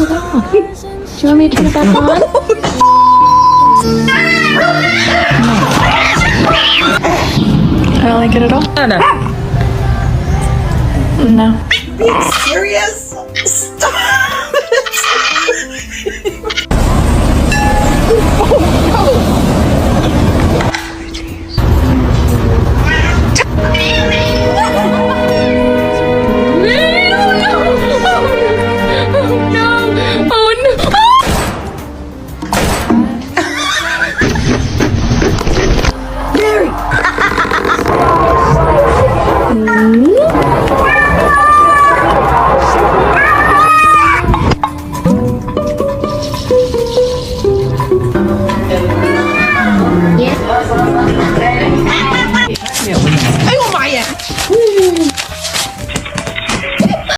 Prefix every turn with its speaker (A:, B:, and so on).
A: it off. Do you want me to turn it back on? I don't like it at all. No.
B: Are you serious? Stop.